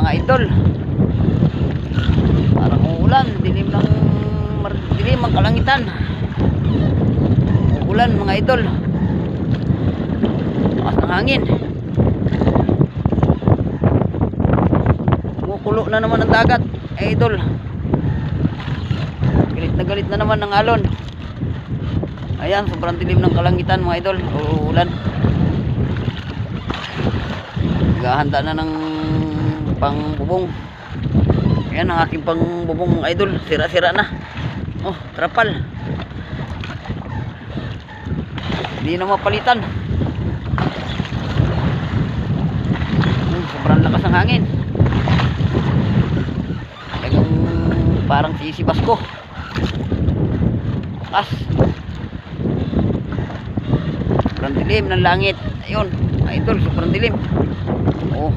mga idol. Parang uulan, dilim ang kalangitan. Uulan mga idol. Lakas ng hangin. Kumukulo na naman ang dagat, idol. Galit na naman ng alon. Ayan, sobrang dilim ng kalangitan mga idol. Uulan. Naghahanda na ng pangbubong. Ayan ang aking pangbubong idol. Sira-sira na. Oh, trapal. Hindi na mapalitan. Sobrang lakas ng hangin. Talagang parang sisibas ko. Lakas. Sobrang dilim ng langit. Ayun, idol, sobrang dilim. Oh.